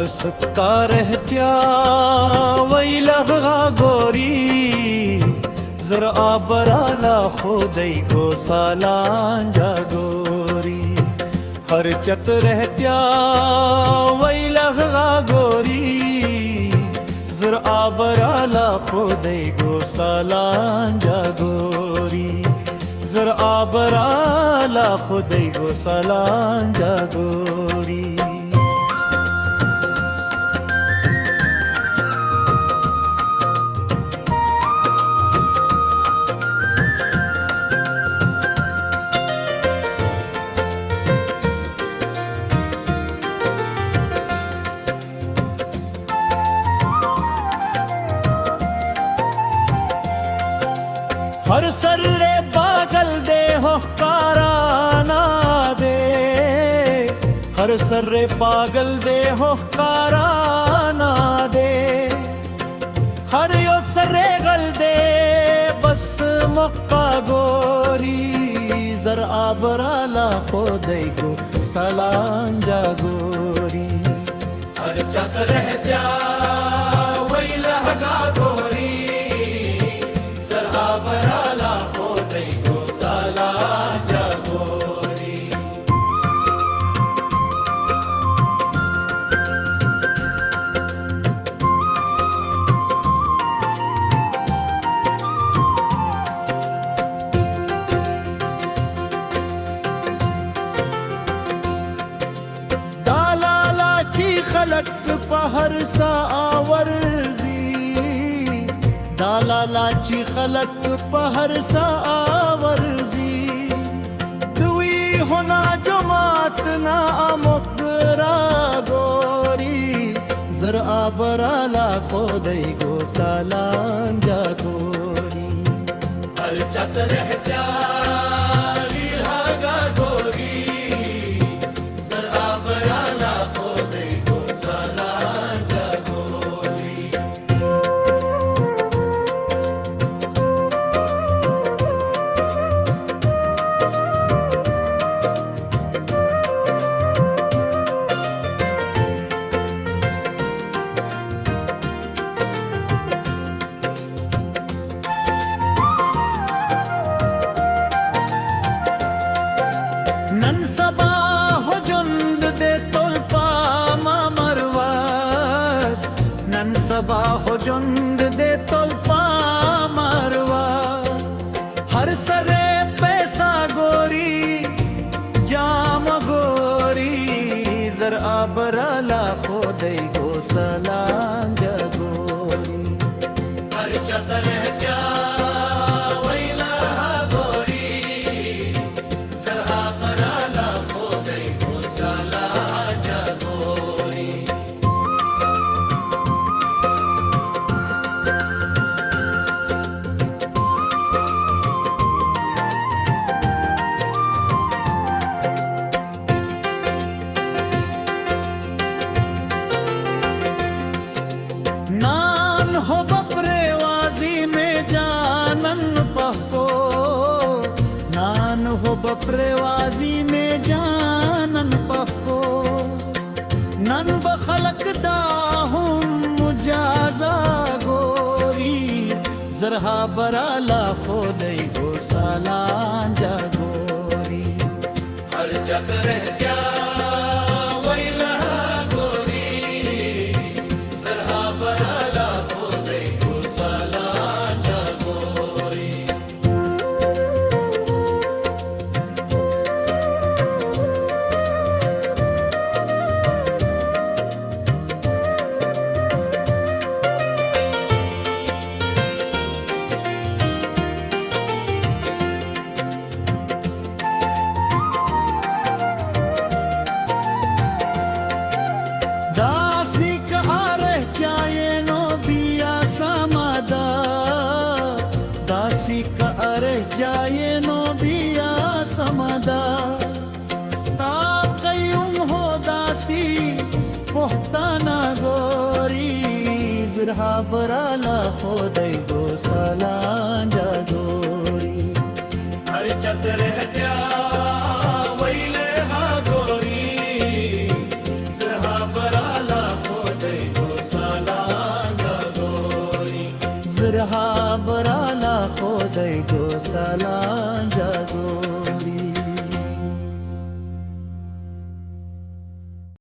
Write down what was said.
हर सबका रहत्या वही लगा गोरी जरा बराला खुदै को सालां जा गोरी हर चत रहत्या वही लगा गोरी जरा बराला खुदै को सालां जा गोरी जरा बराला खुदै को सालां जा गोरी हर सर्रे पागल दे हो काराना दे हर सर्रे पागल दे हो काराना दे हर यो सर्रे गल दे बस मक्का गोरी जर आबराला खुदै को सलां जा गोरी हर चक रह जा वही लहगा गोरी बराला खुदै को सालां जा गोरी दालालाची खलक पहर सा आवर्जी दालालाची खलक पहर सा आवर्जी दुई होना जमात ना मुकरा गोरी जरा बराला खुदै को सालां जा गोरी हर चत रह जा लगा गोरी जरा बराला खुदै को सालां जा गोरी नन सबा हो जुंद दे तोल्पा मा मरवाद नन सबा हो जुंद दे तोल्पा मरवाद हर सरे पैसा गोरी जाम गोरी जर आबराला खुदै को सलां जा गोरी हर चत रह जा हो बपरेवाजी में जानन पहो नान हो बपरेवाजी में जानन पहो नन बखलक दाहुम मुजाजा गोरी जरहा बराला खुदै को सालां जा गोरी हर चक रह जा जाए नो बिया समदा स्ता कयूं हो दासी पोहताना गोरी जरहा बराला खुदै को सालां जा गोरी हर चत रह जा वही लगा गोरी जरहा बराला साबराला खोदै गो सलां जागो